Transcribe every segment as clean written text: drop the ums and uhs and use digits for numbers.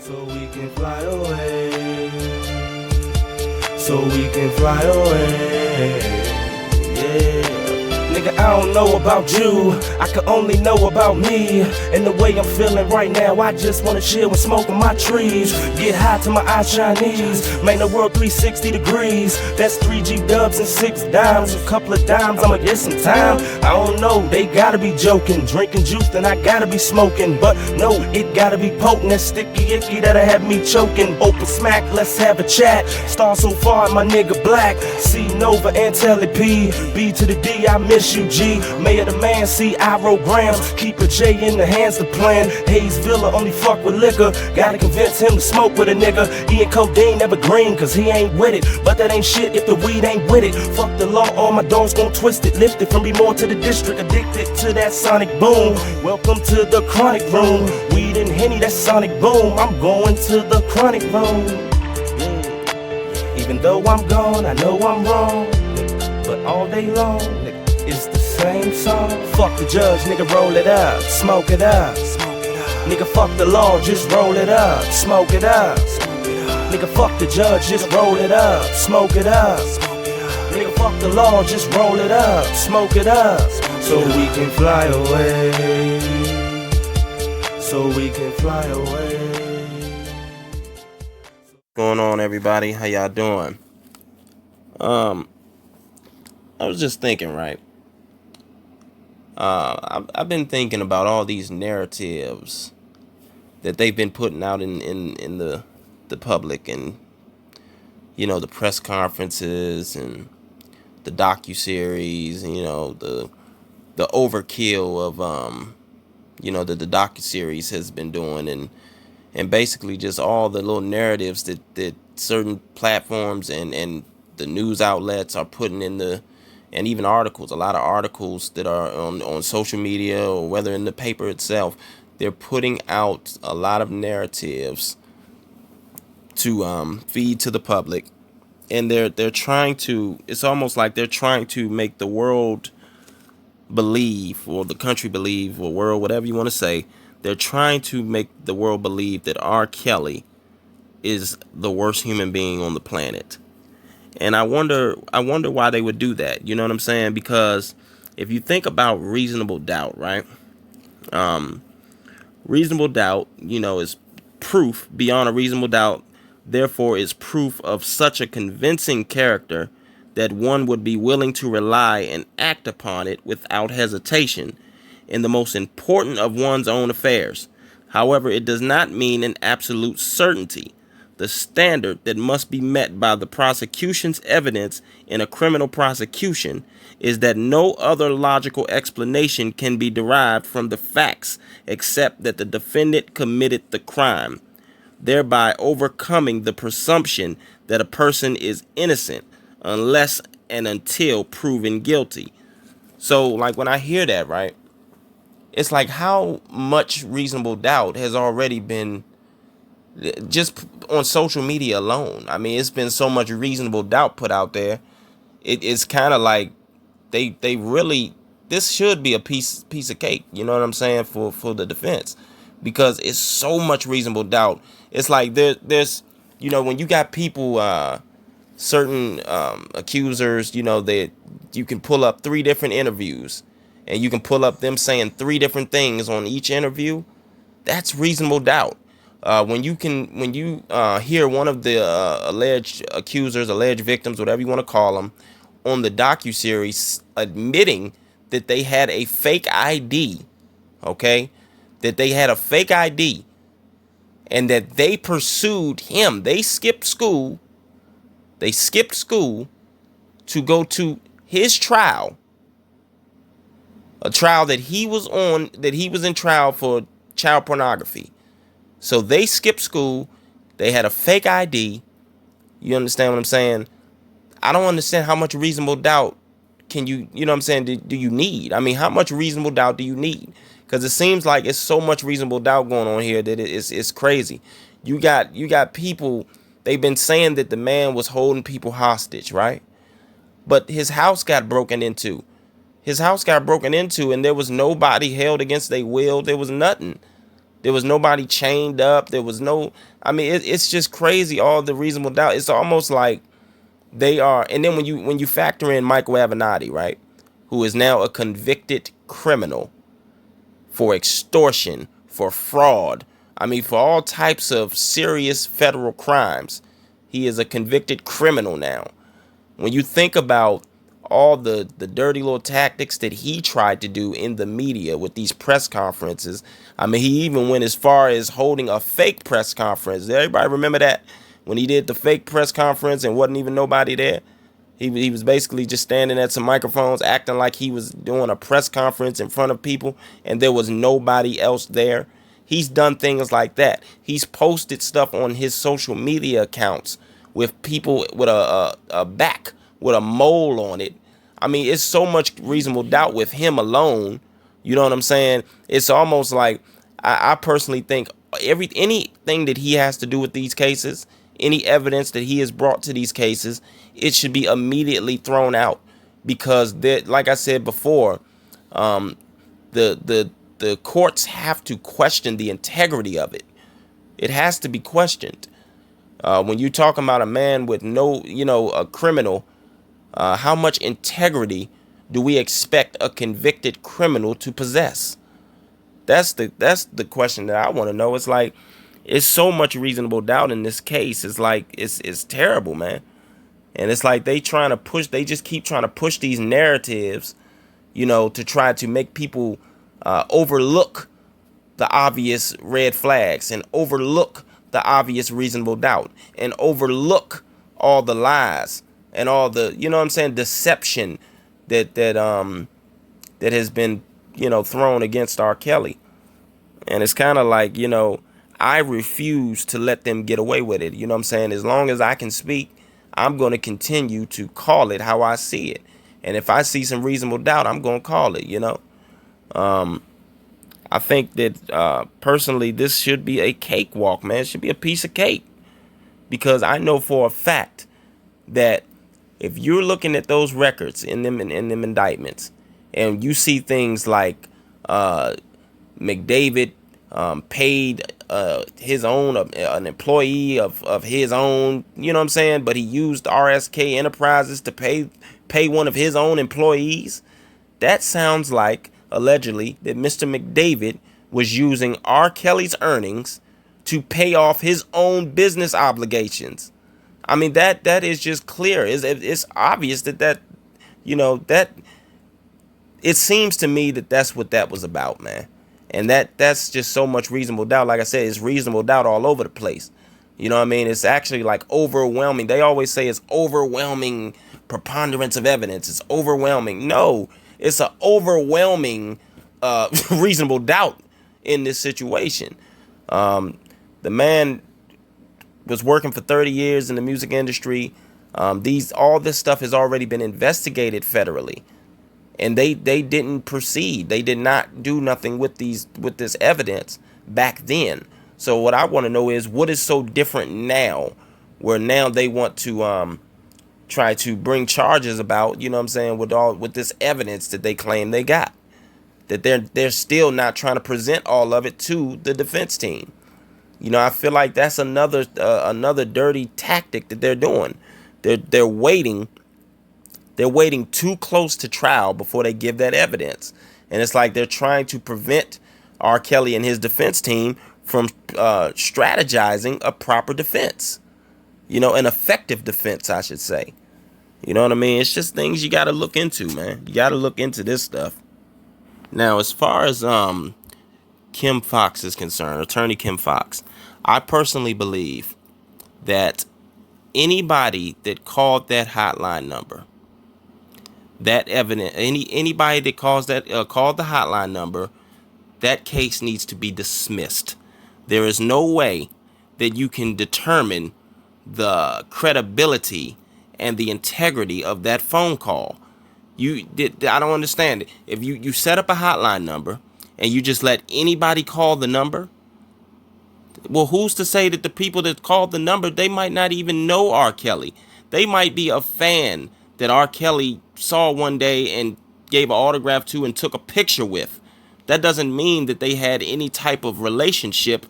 so we can fly away, so we can fly away, yeah. Nigga, I don't know about you, I can only know about me. And the way I'm feeling right now, I just wanna chill and smoke on my trees. Get high till my eyes Chinese, make the world 360 degrees. That's 3G dubs and 6 dimes, a couple of dimes, I'ma get some time. I don't know, they gotta be joking, drinking juice, then I gotta be smoking. But no, it gotta be potent, that sticky icky that'll have me choking. Open smack, let's have a chat. Star so far, my nigga black. C Nova and Telly P, B to the D, I miss you G. Mayor the man, see grams. Keep a J in the hands of plan. Hayes Villa only fuck with liquor. Gotta convince him to smoke with a nigga. He ain't codeine, never green, cause he ain't with it. But that ain't shit if the weed ain't with it. Fuck the law, all my dogs gon' twist it. Lift it from B more to the district. Addicted to that sonic boom. Welcome to the chronic room. Weed and Henny, that sonic boom. I'm going to the chronic room. Even though I'm gone, I know I'm wrong. But all day long, it's the same song. Fuck the judge, nigga, roll it up, smoke it up. Nigga, fuck the law, just roll it up, smoke it up. Nigga, fuck the judge, just roll it up, smoke it up. Nigga, fuck the law, just roll it up, smoke it up. So we can fly away, so we can fly away. What's going on, everybody? How y'all doing? I was just thinking, right? I've been thinking about all these narratives that they've been putting out in the public, and you know, the press conferences and the docuseries, and you know, the overkill of you know, that the docuseries has been doing, and basically just all the little narratives that certain platforms and the news outlets are putting in the, and even articles, a lot of articles that are on social media or whether in the paper itself, they're putting out a lot of narratives to feed to the public, and they're trying to, it's almost like they're trying to make the world believe, or the country believe, or world, whatever you want to say, they're trying to make the world believe that R. Kelly is the worst human being on the planet. And I wonder why they would do that. You know what I'm saying? Because if you think about reasonable doubt, right? Reasonable doubt, you know, is proof beyond a reasonable doubt. Therefore, is proof of such a convincing character that one would be willing to rely and act upon it without hesitation in the most important of one's own affairs. However, it does not mean an absolute certainty. The standard that must be met by the prosecution's evidence in a criminal prosecution is that no other logical explanation can be derived from the facts except that the defendant committed the crime, thereby overcoming the presumption that a person is innocent unless and until proven guilty. So, like, when I hear that, right, it's like how much reasonable doubt has already been just on social media alone. I mean, it's been so much reasonable doubt put out there. It's kind of like they really, this should be a piece of cake. You know what I'm saying, for the defense, because it's so much reasonable doubt. It's like there's you know, when you got people, certain accusers, you know, that you can pull up 3 different interviews, and you can pull up them saying 3 different things on each interview. That's reasonable doubt. When you hear one of the alleged accusers, alleged victims, whatever you want to call them, on the docuseries admitting that they had a fake ID, okay, that they had a fake ID, and that they pursued him. They skipped school. They skipped school to go to his trial, a trial that he was on, that he was in trial for child pornography. So they skipped school. They had a fake ID. You understand what I'm saying? I don't understand how much reasonable doubt can you know what I'm saying, do you need? I mean, how much reasonable doubt do you need? Because it seems like it's so much reasonable doubt going on here that it's crazy. You got people, they've been saying that the man was holding people hostage, right? But his house got broken into. His house got broken into, and there was nobody held against their will. There was nothing. There was nobody chained up. There was no, I mean, it's just crazy. All the reasonable doubt. It's almost like they are. And then when you factor in Michael Avenatti, right, who is now a convicted criminal for extortion, for fraud. I mean, for all types of serious federal crimes. He is a convicted criminal now. When you think about all the dirty little tactics that he tried to do in the media with these press conferences. I mean, he even went as far as holding a fake press conference. Does everybody remember that? When he did the fake press conference and wasn't even nobody there? He was basically just standing at some microphones acting like he was doing a press conference in front of people and there was nobody else there. He's done things like that. He's posted stuff on his social media accounts with people with a back with a mole on it. I mean, it's so much reasonable doubt with him alone. You know what I'm saying? It's almost like I personally think anything that he has to do with these cases, any evidence that he has brought to these cases, it should be immediately thrown out because, like I said before, the courts have to question the integrity of it. It has to be questioned. When you're talking about a man with no, a criminal, how much integrity do we expect a convicted criminal to possess? That's the question that I want to know. It's like, it's so much reasonable doubt in this case. It's like, it's terrible, man. And it's like they just keep trying to push these narratives, to try to make people overlook the obvious red flags and overlook the obvious reasonable doubt and overlook all the lies and all the, deception that has been, thrown against R. Kelly. And it's kind of like, I refuse to let them get away with it. As long as I can speak, I'm going to continue to call it how I see it. And if I see some reasonable doubt, I'm going to call it, I think that personally, this should be a cakewalk, man. It should be a piece of cake. Because I know for a fact that if you're looking at those records in them indictments, and you see things like McDavid paid his own an employee of his own, but he used RSK Enterprises to pay one of his own employees. That sounds like allegedly that Mr. McDavid was using R. Kelly's earnings to pay off his own business obligations. I mean, that is just clear. It's obvious that it seems to me that that's what that was about, man. And that's just so much reasonable doubt. Like I said, it's reasonable doubt all over the place. It's actually like overwhelming. They always say it's overwhelming preponderance of evidence. It's overwhelming. No, it's an overwhelming reasonable doubt in this situation. The man was working for 30 years in the music industry. All this stuff has already been investigated federally. And they didn't proceed. They did not do nothing with this evidence back then. So what I want to know is what is so different now, where now they want to try to bring charges about, with this evidence that they claim they got, that they're still not trying to present all of it to the defense team. I feel like that's another dirty tactic that they're doing. They're waiting. They're waiting too close to trial before they give that evidence. And it's like they're trying to prevent R. Kelly and his defense team from strategizing a proper defense. An effective defense, I should say. You know what I mean? It's just things you got to look into, man. You got to look into this stuff. Now, as far as Kim Foxx is concerned, attorney Kim Foxx, I personally believe that anybody that called that hotline number, that evidence, anybody that called the hotline number, that case needs to be dismissed. There is no way that you can determine the credibility and the integrity of that phone call. I don't understand it. If you set up a hotline number and you just let anybody call the number, well, who's to say that the people that called the number, they might not even know R. Kelly. They might be a fan that R. Kelly saw one day and gave an autograph to and took a picture with. that doesn't mean that they had any type of relationship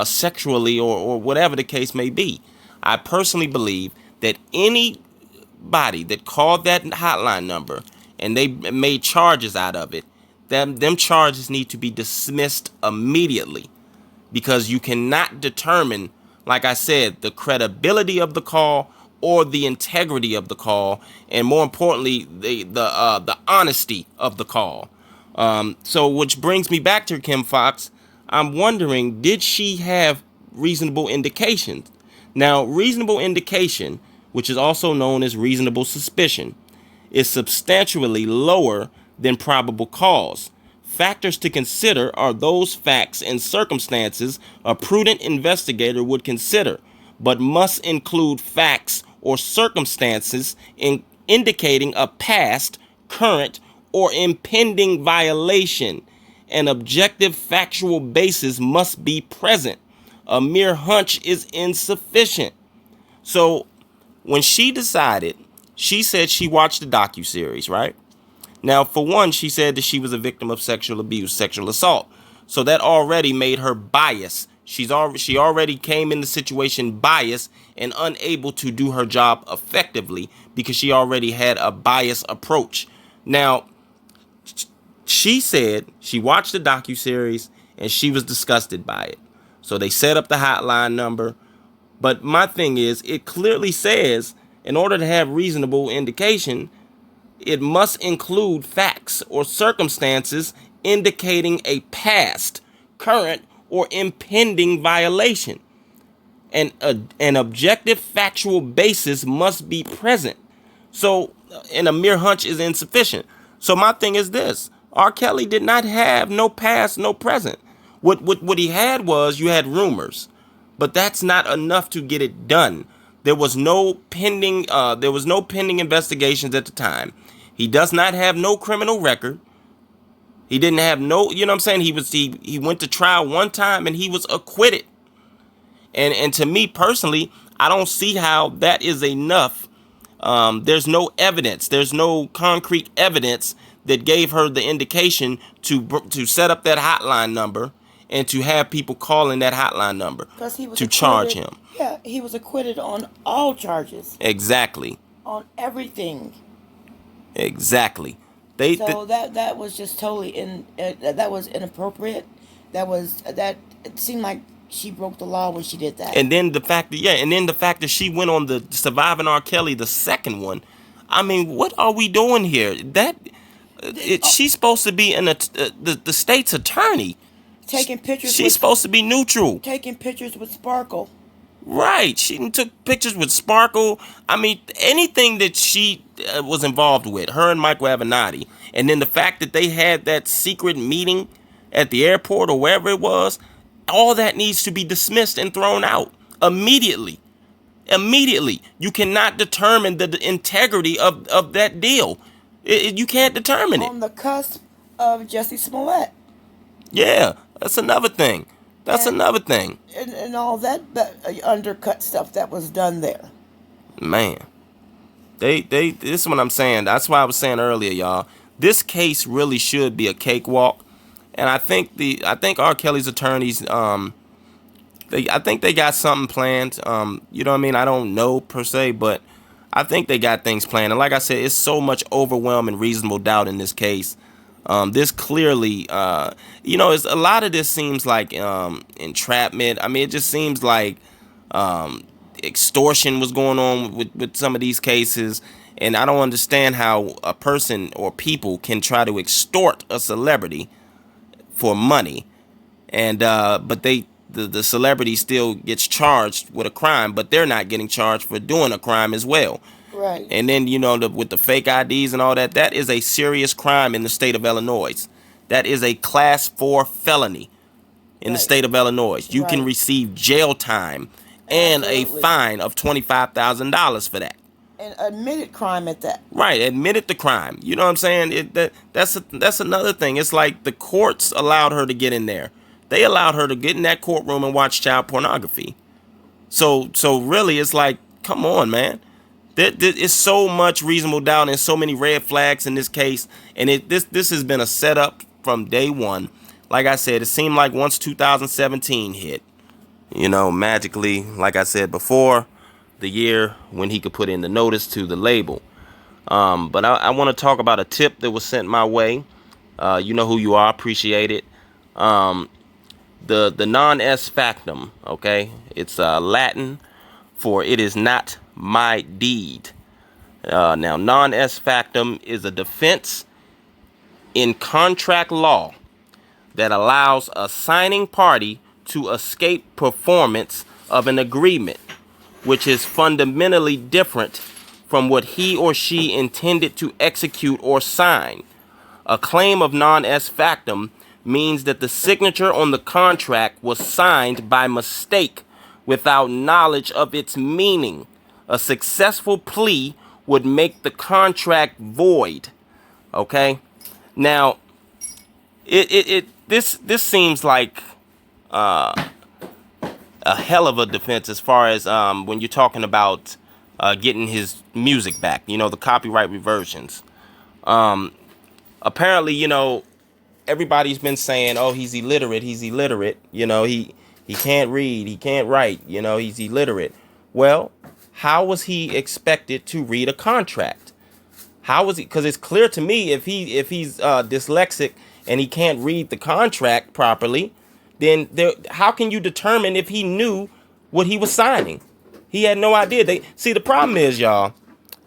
sexually or whatever the case may be. I personally believe that anybody that called that hotline number and they made charges out of it, them charges need to be dismissed immediately, because you cannot determine, like I said, the credibility of the call or the integrity of the call, and more importantly, the honesty of the call. So which brings me back to Kim Foxx. I'm wondering, did she have reasonable indications? Now, reasonable indication, which is also known as reasonable suspicion, is substantially lower than probable cause. Factors to consider are those facts and circumstances a prudent investigator would consider, but must include facts or circumstances indicating a past, current, or impending violation. An objective factual basis must be present. A mere hunch is insufficient. So when she decided, she said she watched the docuseries, right? Now, for one, she said that she was a victim of sexual abuse, sexual assault. So that already made her biased. She already came in the situation biased and unable to do her job effectively because she already had a biased approach. Now, she said she watched the docuseries and she was disgusted by it. So they set up the hotline number. But my thing is, it clearly says, in order to have reasonable indication, it must include facts or circumstances indicating a past, current, or impending violation. And an objective factual basis must be present. So, and a mere hunch is insufficient. So my thing is this: R. Kelly did not have no past, no present. What he had was, you had rumors, but that's not enough to get it done. There was no pending investigations at the time. He does not have no criminal record. He didn't have no, you know what I'm saying? He went to trial one time and he was acquitted. And to me personally, I don't see how that is enough. There's no evidence. There's no concrete evidence that gave her the indication to set up that hotline number and to have people calling that hotline number to charge him. Yeah, he was acquitted on all charges. Exactly. On everything. Exactly. That was just totally that was inappropriate. It seemed like she broke the law when she did that. And then the fact that she went on the Surviving R. Kelly, the second one. I mean, what are we doing here? She's supposed to be the state's attorney. Taking pictures. She's supposed to be neutral. Taking pictures with Sparkle. Right. She took pictures with Sparkle. I mean, anything that she was involved with, her and Michael Avenatti. And then the fact that they had that secret meeting at the airport or wherever it was, all that needs to be dismissed and thrown out immediately. Immediately. You cannot determine the integrity of that deal. You can't determine it. On the cusp of Jussie Smollett. Yeah, that's another thing. Another thing. And all that undercut stuff that was done there. Man. This is what I'm saying. That's why I was saying earlier, y'all. This case really should be a cakewalk. And I think R. Kelly's attorneys, I think they got something planned. You know what I mean? I don't know per se, but I think they got things planned. And like I said, it's so much overwhelming reasonable doubt in this case. This clearly, it's a lot of this seems like entrapment. I mean, it just seems like extortion was going on with some of these cases. And I don't understand how a person or people can try to extort a celebrity for money. And but the celebrity still gets charged with a crime, but they're not getting charged for doing a crime as well. Right. And then, with the fake IDs and all that, that is a serious crime in the state of Illinois. That is a class 4 felony in the state of Illinois. You can receive jail time and a fine of $25,000 for that. An admitted crime at that. Right, admitted the crime. You know what I'm saying? That's another thing. It's like the courts allowed her to get in there. They allowed her to get in that courtroom and watch child pornography. So really, it's like, come on, man. There is so much reasonable doubt and so many red flags in this case, and this has been a setup from day one. like I said, it seemed like once 2017 hit, magically, like I said before, the year when he could put in the notice to the label. But I want to talk about a tip that was sent my way. You know who you are, appreciate it. The non est factum, okay? It's Latin for it is not my deed. Now, non est factum is a defense in contract law that allows a signing party to escape performance of an agreement, which is fundamentally different from what he or she intended to execute or sign. A claim of non est factum means that the signature on the contract was signed by mistake without knowledge of its meaning. A successful plea would make the contract void. Okay? Now, this seems like a hell of a defense as far as when you're talking about getting his music back, the copyright reversions. Apparently, everybody's been saying, oh, he's illiterate, he can't read, he can't write, he's illiterate. Well, how was he expected to read a contract? How was he? Because it's clear to me if he's dyslexic and he can't read the contract properly, then how can you determine if he knew what he was signing? He had no idea. The problem is, y'all,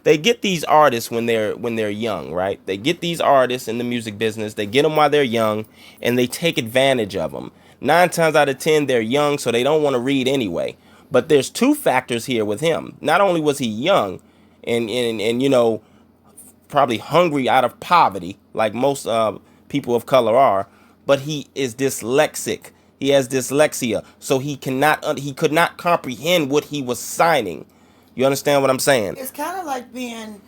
they get these artists when they're young, right? They get these artists in the music business. They get them while they're young, and they take advantage of them. 9 times out of 10, they're young, so they don't want to read anyway. But there's 2 factors here with him. Not only was he young, and probably hungry out of poverty, like most people of color are, but he is dyslexic. He has dyslexia, so he could not comprehend what he was signing. You understand what I'm saying? It's kind of like being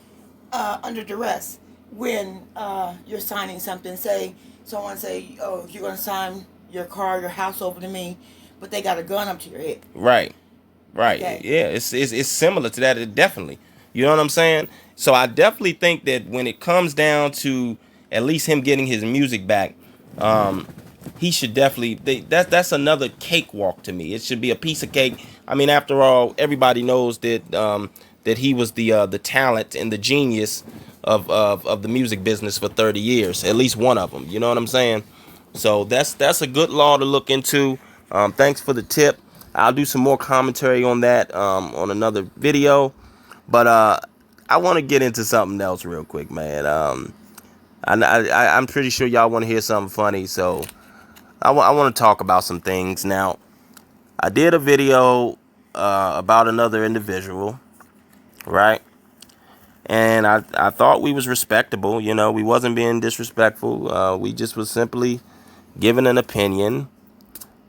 under duress when you're signing something. Someone say, "Oh, you're going to sign your car, your house over to me," but they got a gun up to your head. Right. Okay. Yeah, it's similar to that. Definitely. You know what I'm saying? So I definitely think that when it comes down to at least him getting his music back, he should definitely. That's another cakewalk to me. It should be a piece of cake. I mean, after all, everybody knows that he was the talent and the genius of the music business for 30 years. At least one of them. You know what I'm saying? So that's a good law to look into. Thanks for the tip. I'll do some more commentary on that on another video. But I want to get into something else real quick, man. I'm pretty sure y'all want to hear something funny, so I want to talk about some things. Now, I did a video about another individual, right? And I thought we was respectable, we wasn't being disrespectful. We just was simply giving an opinion.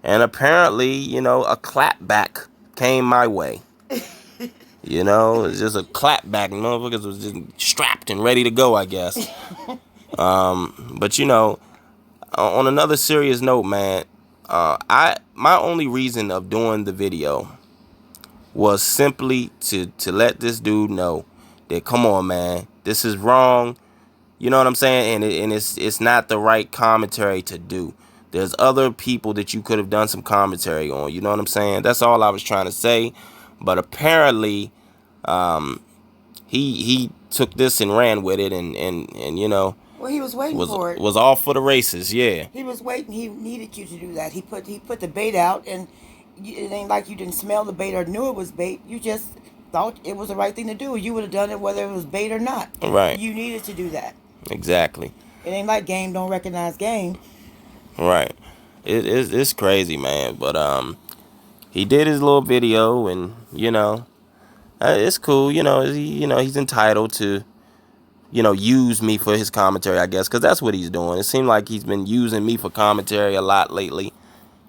And apparently, a clapback came my way. It's just a clapback. Motherfuckers was just strapped and ready to go, I guess. But on another serious note, man, my only reason of doing the video was simply to let this dude know that, come on, man, this is wrong. You know what I'm saying? And it's not the right commentary to do. There's other people that you could have done some commentary on. You know what I'm saying? That's all I was trying to say. But apparently, he took this and ran with it, and Well, he was waiting for it. Was all for the races, yeah. He was waiting. He needed you to do that. He put the bait out, and it ain't like you didn't smell the bait or knew it was bait. You just thought it was the right thing to do. You would have done it whether it was bait or not. Right. You needed to do that. Exactly. It ain't like game don't recognize game. Right. It's crazy, man. But he did his little video, and it's cool. He's entitled to use me for his commentary, I guess, because that's what he's doing. It seemed like he's been using me for commentary a lot lately,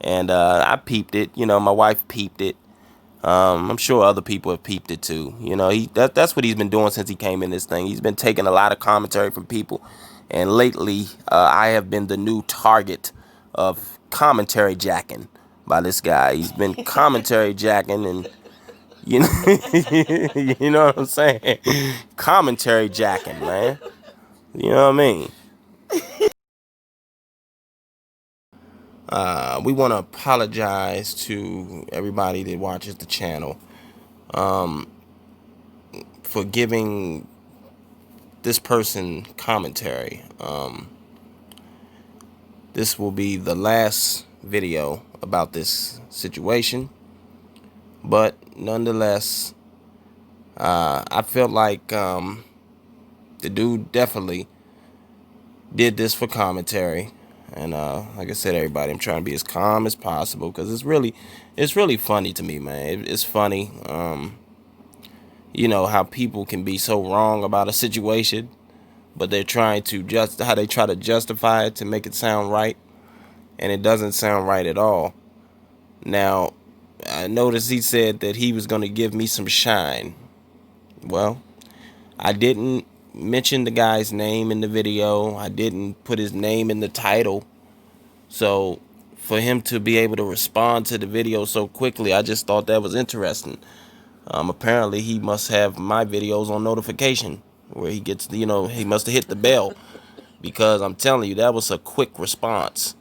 and I peeped it. My wife peeped it. I'm sure other people have peeped it too. That's what he's been doing since he came in this thing. He's been taking a lot of commentary from people, and lately I have been the new target of commentary jacking by this guy. He's been commentary jacking, and you know what I'm saying? Commentary jacking, man. You know what I mean? We want to apologize to everybody that watches the channel for giving this person commentary. This will be the last video about this situation, but nonetheless, I felt like the dude definitely did this for commentary. And like I said, everybody, I'm trying to be as calm as possible because it's really funny to me, man. It's funny, you know, how people can be so wrong about a situation, but they're trying to how they try to justify it to make it sound right, and it doesn't sound right at all. Now, I noticed he said that he was going to give me some shine. Well, I didn't mention the guy's name in the video. I didn't put his name in the title. So for him to be able to respond to the video so quickly, I just thought that was interesting. Apparently he must have my videos on notification where he gets, you know, he must have hit the bell, because I'm telling you, that was a quick response.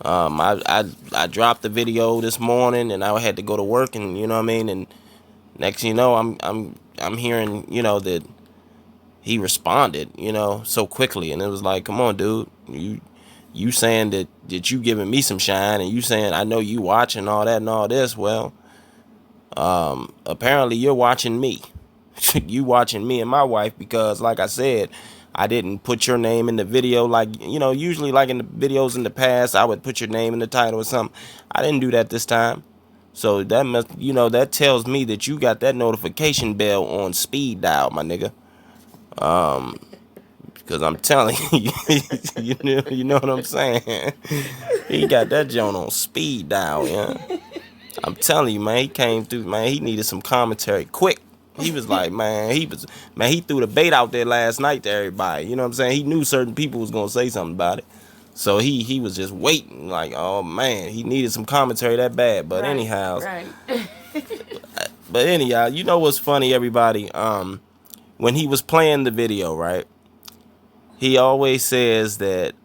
I dropped the video this morning and I had to go to work, and you know what I mean, and next thing you know, I'm hearing, you know, that he responded, you know, so quickly, and it was like, come on, dude, you saying that you giving me some shine, and you saying I know you watching all that and all this. Well, apparently you're watching me. You watching me and my wife, because like I said, I didn't put your name in the video. Like, you know, usually like in the videos in the past, I would put your name in the title or something. I didn't do that this time. So that must, you know, that tells me that you got that notification bell on speed dial, my nigga. Because I'm telling you, you know what I'm saying? He got that joint on speed dial, yeah. I'm telling you, man, he came through, man. He needed some commentary quick. He was like, he threw the bait out there last night to everybody. You know what I'm saying? He knew certain people was gonna say something about it, so he was just waiting. Like, oh man, he needed some commentary that bad. But anyhow, but anyhow, you know what's funny, everybody? When he was playing the video, right? He always says that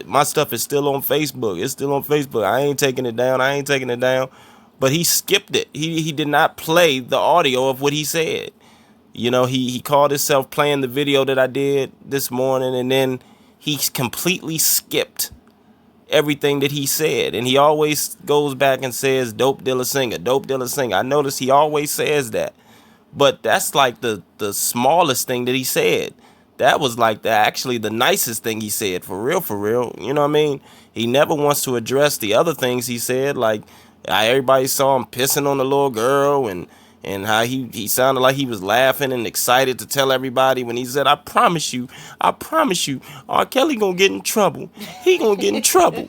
my stuff is still on Facebook. It's still on Facebook. I ain't taking it down. I ain't taking it down. But he skipped it. He did not play the audio of what he said. You know, he called himself playing the video that I did this morning, and then he completely skipped everything that he said. And he always goes back and says, dope dealer singer, dope dealer singer. I notice he always says that. But that's like the smallest thing that he said. That was like actually the nicest thing he said, for real, for real. You know what I mean? He never wants to address the other things he said, like how everybody saw him pissing on the little girl, and how he sounded like he was laughing and excited to tell everybody when he said, I promise you, R. Kelly gonna get in trouble. He gonna get in trouble.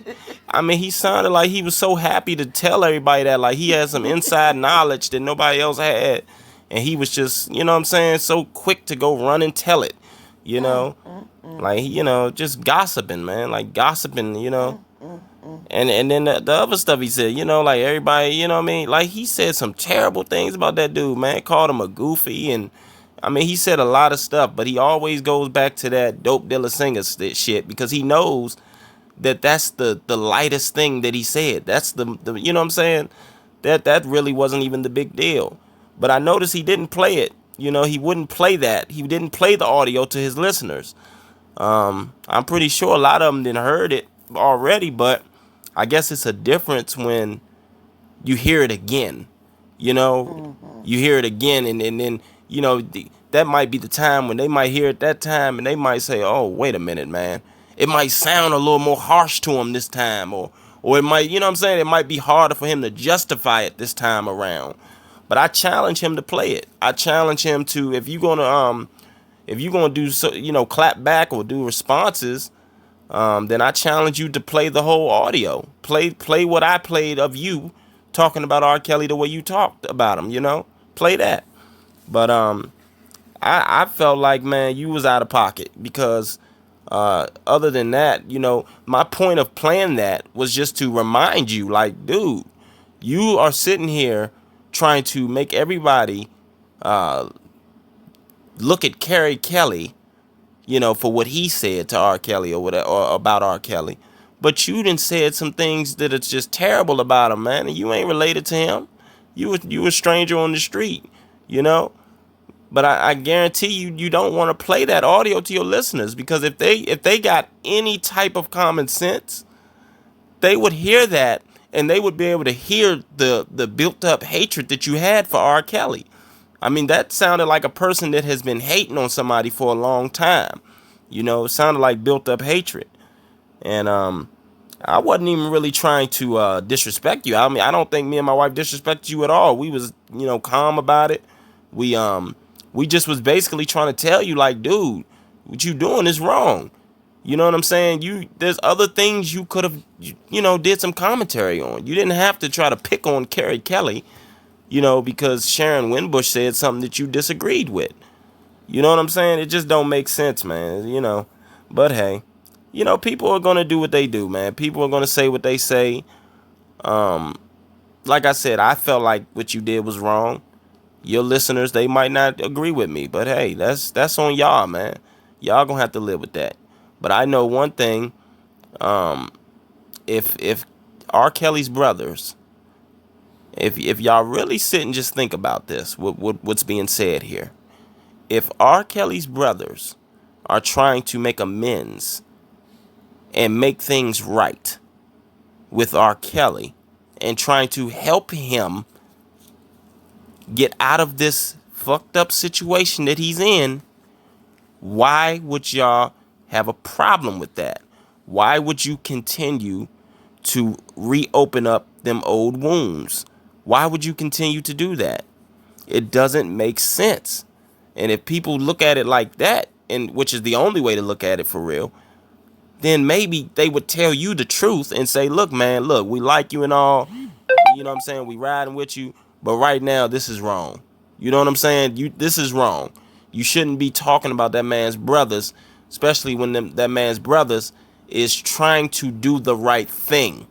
I mean, he sounded like he was so happy to tell everybody that, like he had some inside knowledge that nobody else had. And he was just, you know what I'm saying, so quick to go run and tell it. You know, like, you know, just gossiping, man, like gossiping, you know, and then the other stuff he said, you know, like everybody, you know what I mean, like he said some terrible things about that dude, man, called him a goofy, and I mean, he said a lot of stuff, but he always goes back to that dope dealer singer shit, because he knows that that's the lightest thing that he said. That's the you know what I'm saying, that really wasn't even the big deal. But I noticed he didn't play it. You know, he wouldn't play that. He didn't play the audio to his listeners. I'm pretty sure a lot of them didn't heard it already, but I guess it's a difference when you hear it again. You know, you hear it again, and then, you know, that might be the time when they might hear it that time, and they might say, oh, wait a minute, man. It might sound a little more harsh to him this time, or it might, you know what I'm saying? It might be harder for him to justify it this time around. But I challenge him to play it. I challenge him to, if you're gonna do so, you know, clap back or do responses, then I challenge you to play the whole audio. Play what I played of you talking about R. Kelly the way you talked about him. You know, play that. But I felt like, man, you was out of pocket, because other than that, you know, my point of playing that was just to remind you, like, dude, you are sitting here trying to make everybody look at Kelly, you know, for what he said to R. Kelly or whatever, or about R. Kelly. but you done said some things that it's just terrible about him, man, and you ain't related to him. You a stranger on the street, you know. But I guarantee you don't want to play that audio to your listeners, because if they got any type of common sense, they would hear that, and they would be able to hear the built up hatred that you had for R. Kelly. I mean, that sounded like a person that has been hating on somebody for a long time. You know, it sounded like built up hatred. And I wasn't even really trying to disrespect you. I mean, I don't think me and my wife disrespected you at all. We was, calm about it. We just was basically trying to tell you, like, dude, what you doing is wrong. You know what I'm saying? There's other things you could have, did some commentary on. You didn't have to try to pick on Carrie Kelly, because Sharon Winbush said something that you disagreed with. You know what I'm saying? It just don't make sense, man, But hey, people are going to do what they do, man. People are going to say what they say. Like I said, I felt like what you did was wrong. Your listeners, they might not agree with me, but hey, that's on y'all, man. Y'all going to have to live with that. But I know one thing, if R. Kelly's brothers, if y'all really sit and just think about this, what's being said here. If R. Kelly's brothers are trying to make amends and make things right with R. Kelly and trying to help him get out of this fucked up situation that he's in, why would y'all have a problem with that? Why would you continue to reopen up them old wounds? Why would you continue to do that? It doesn't make sense. And if people look at it like that, and which is the only way to look at it for real, then maybe they would tell you the truth and say, look, man, look, we like you and all. You know what I'm saying? We riding with you. But right now, this is wrong. You know what I'm saying? This is wrong. You shouldn't be talking about that man's brothers, especially when that man's brothers is trying to do the right thing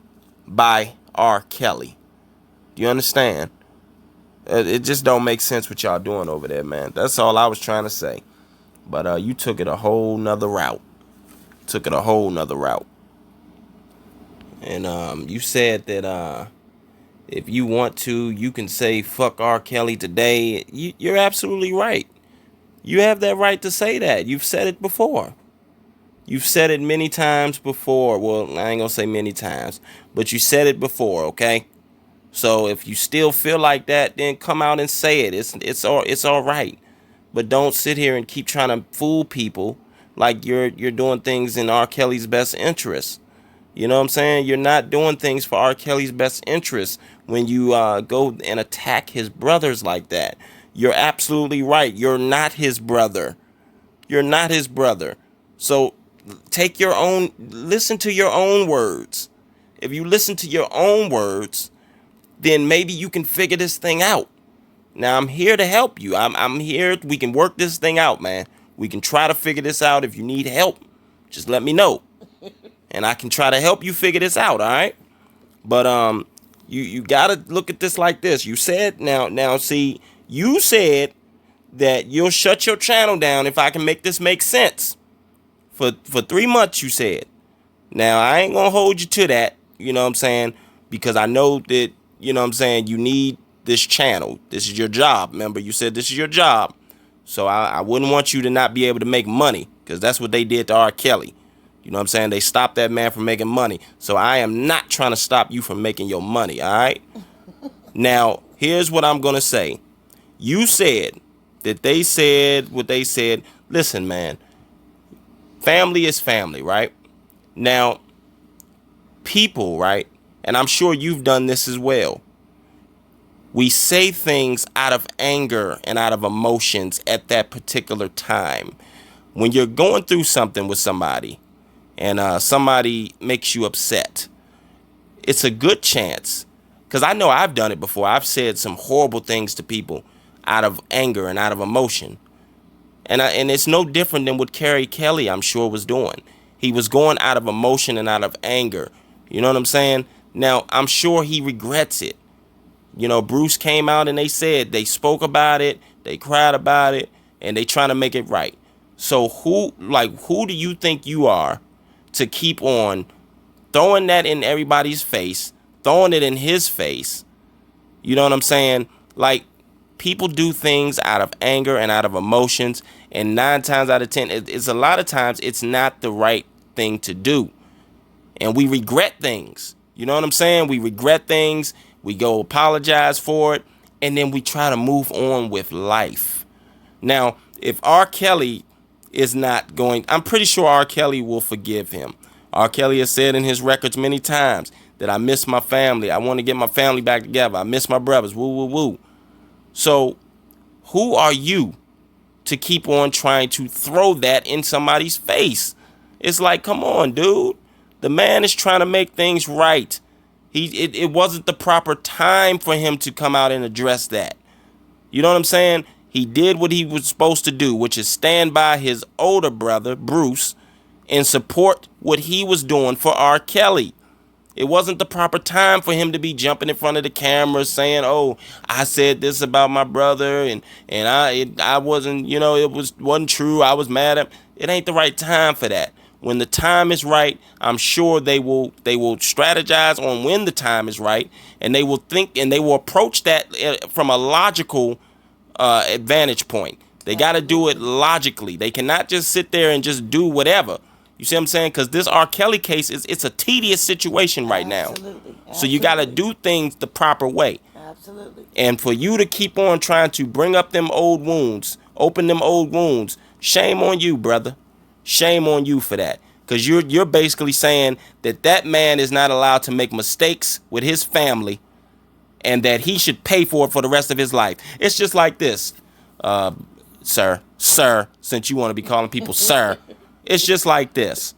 by R. Kelly. Do you understand? It just don't make sense what y'all doing over there, man. That's all I was trying to say. But you took it a whole nother route. And you said that if you want to, you can say fuck R. Kelly today. You're absolutely right. You have that right to say that. You've said it before. You've said it many times before. Well, I ain't gonna say many times, but you said it before, okay? So if you still feel like that, then come out and say it. It's all right. But don't sit here and keep trying to fool people like you're doing things in R. Kelly's best interest. You know what I'm saying? You're not doing things for R. Kelly's best interest when you go and attack his brothers like that. You're absolutely right. You're not his brother. You're not his brother. So listen to your own words. If you listen to your own words, then maybe you can figure this thing out. Now, I'm here to help you. I'm here. We can work this thing out, man. We can try to figure this out. If you need help, just let me know. And I can try to help you figure this out, all right? But you got to look at this like this. You said, now see, you said that you'll shut your channel down if I can make this make sense. For 3 months, you said. Now, I ain't going to hold you to that, you know what I'm saying? Because I know that, you know what I'm saying, you need this channel. This is your job. Remember, you said this is your job. So I wouldn't want you to not be able to make money, because that's what they did to R. Kelly. You know what I'm saying? They stopped that man from making money. So I am not trying to stop you from making your money, all right? Now, here's what I'm going to say. You said that they said what they said. Listen, man, family is family, right? Now, people, right? And I'm sure you've done this as well. We say things out of anger and out of emotions at that particular time. When you're going through something with somebody and somebody makes you upset, it's a good chance, because I know I've done it before. I've said some horrible things to people out of anger and out of emotion. And it's no different than what Carrie Kelly, I'm sure, was doing. He was going out of emotion and out of anger. You know what I'm saying? Now, I'm sure he regrets it. You know, Bruce came out and they spoke about it, they cried about it, and they trying to make it right. So who do you think you are to keep on throwing that in everybody's face, throwing it in his face. You know what I'm saying? Like, people do things out of anger and out of emotions, and 9 times out of 10, it's a lot of times it's not the right thing to do. And we regret things. You know what I'm saying? We regret things. We go apologize for it, and then we try to move on with life. Now, if R. Kelly is not going, I'm pretty sure R. Kelly will forgive him. R. Kelly has said in his records many times that I miss my family. I want to get my family back together. I miss my brothers. Woo, woo, woo. So who are you to keep on trying to throw that in somebody's face? It's like, come on, dude. The man is trying to make things right. It wasn't the proper time for him to come out and address that. You know what I'm saying? He did what he was supposed to do, which is stand by his older brother, Bruce, and support what he was doing for R. Kelly. It wasn't the proper time for him to be jumping in front of the camera saying, "Oh, I said this about my brother, and I wasn't, you know, wasn't true. I was mad at him." It ain't the right time for that. When the time is right, I'm sure they will strategize on when the time is right, and they will think and they will approach that from a logical advantage point. They got to do it logically. They cannot just sit there and just do whatever. You see what I'm saying? Because this R. Kelly case it's a tedious situation right now. Absolutely. So you got to do things the proper way. Absolutely. And for you to keep on trying to bring up them old wounds, open them old wounds, shame on you, brother. Shame on you for that. Because you're basically saying that man is not allowed to make mistakes with his family, and that he should pay for it for the rest of his life. It's just like this, sir, since you want to be calling people sir. It's just like this.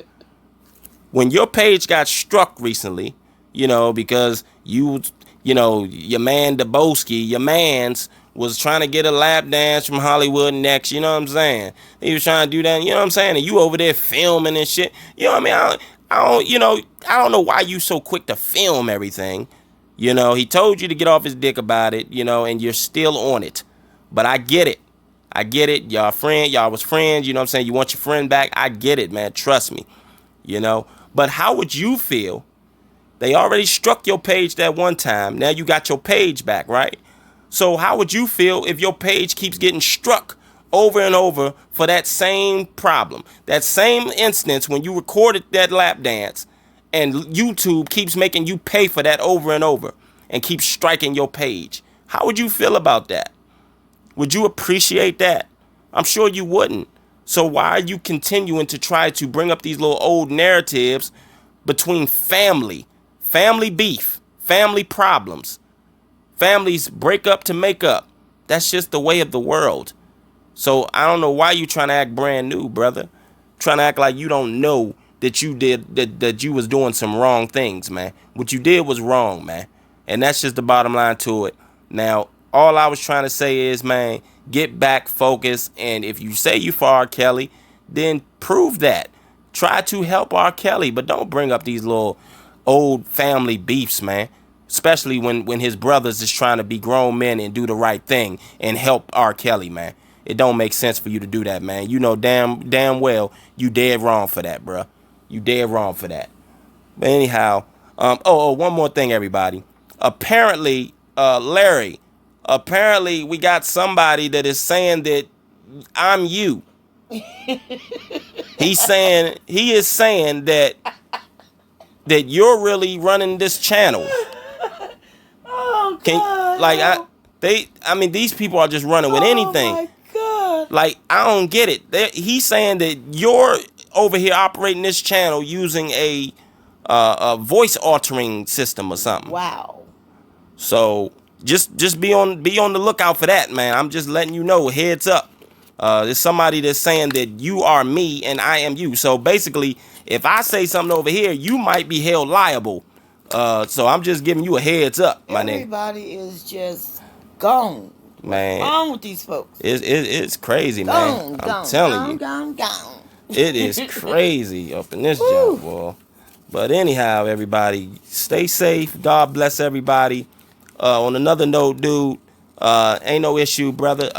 When your page got struck recently, you know, because you know, your man Daboski, your mans, was trying to get a lap dance from Hollywood next, you know what I'm saying? He was trying to do that, you know what I'm saying? And you over there filming and shit. You know what I mean? I don't know why you so quick to film everything. You know, he told you to get off his dick about it, you know, and you're still on it. But I get it. Y'all was friends, you know what I'm saying? You want your friend back. I get it, man. Trust me. You know, but how would you feel? They already struck your page that one time. Now you got your page back, right? So how would you feel if your page keeps getting struck over and over for that same problem? That same instance when you recorded that lap dance, and YouTube keeps making you pay for that over and over and keeps striking your page. How would you feel about that? Would you appreciate that? I'm sure you wouldn't. So why are you continuing to try to bring up these little old narratives between family beef, family problems? Families break up to make up. That's just the way of the world. So I don't know why you trying to act brand new, brother. Trying to act like you don't know that you did that you was doing some wrong things, man. What you did was wrong, man. And that's just the bottom line to it. Now, all I was trying to say is, man, get back focused. And if you say you for R. Kelly, then prove that. Try to help R. Kelly, but don't bring up these little old family beefs, man. Especially when his brothers is trying to be grown men and do the right thing and help R. Kelly, man. It don't make sense for you to do that, man. You know damn well you dead wrong for that, bruh. You dead wrong for that. But anyhow, one more thing, everybody. Apparently, Larry, we got somebody that is saying that I'm you. He is saying that you're really running this channel. Oh God. These people are just running with anything. Oh my God. Like, I don't get it. He's saying that you're over here operating this channel using a voice altering system or something. Wow. So just be on the lookout for that, man. I'm just letting you know, heads up. There's somebody that's saying that you are me and I am you. So basically, if I say something over here, you might be held liable. So I'm just giving you a heads up, my nigga. Everybody is just gone. Man, What's wrong with these folks? It's crazy, man. I'm telling you. Gone. It is crazy up in this job, boy. But anyhow, everybody, stay safe. God bless everybody. On another note, dude, ain't no issue, brother.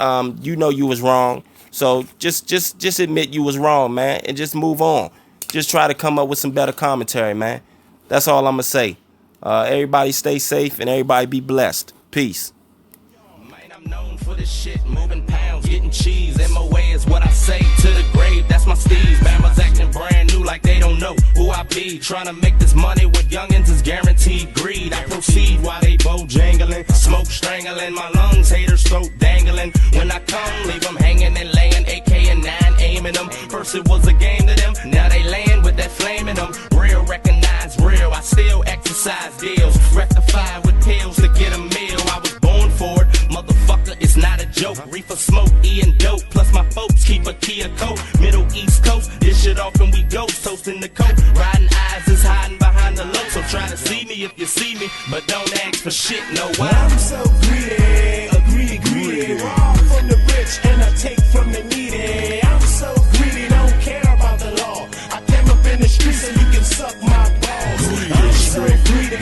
You know you was wrong. So just admit you was wrong, man, and just move on. Just try to come up with some better commentary, man. That's all I'm going to say. Everybody stay safe and everybody be blessed. Peace. I'm known for this shit, moving pounds, getting cheese. MOA is what I say to the grave, that's my steez. Bama's acting brand new like they don't know who I be. Trying to make this money with youngins is guaranteed greed. I proceed while they bow jangling, smoke strangling, my lungs haters throat dangling. When I come, leave them hanging and laying, AK and 9 aiming them. First it was a game to them, now they laying with that flame in them. Real recognize real, I still exercise deals. Rectify with pills to get a meal, I was born for it. Motherfucker, it's not a joke. Reefer smoke, E and dope. Plus my folks keep a Kia coat. Middle East Coast, this shit off and we ghost. Toasting the coat, riding eyes is hiding behind the low. So try to see me if you see me, but don't ask for shit, no why. I'm so greedy, greedy. Rob from the rich and I take from the needy. I'm so greedy, don't care about the law. I came up in the streets so you can suck my balls. I'm so greedy,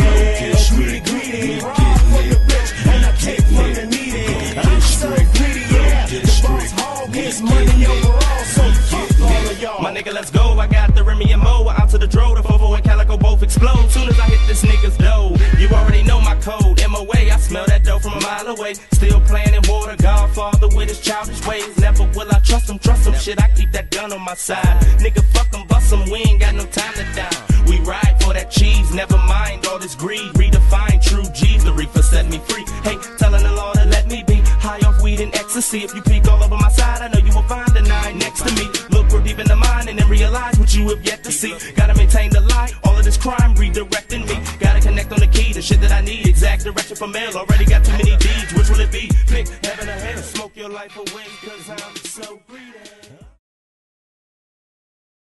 greedy. Rob from the rich and I take from the needy. I'm so greedy, yeah. The boss hog gets money overall, so fuck all of y'all. My nigga, let's go. I got the Remy and Mo out to the dro. The Fofo and Calico both explode. Soon as I hit this nigga's dough, you already know my code. MOA, I smell that dough from a mile away. Still playing in water, Godfather with his childish ways. Never will I trust him. Shit, I keep that gun on my side. Nigga, fuck him, bust him. We ain't got no time to die. We ride for that cheese, never mind all this greed. Redefine true G's, the reefer set me free. Hey, telling the law to let me be high off weed and ecstasy. If you peek all over my side, I know you will find a 9 next to me. Look real deep in the mind and then realize what you have yet to see. Gotta maintain the light, all of this crime redirecting me. Gotta connect on the key, the shit that I need. Exact direction for mail, already got too many deeds. Which will it be? Pick heaven or hell, smoke your life away, cause I'm so greedy.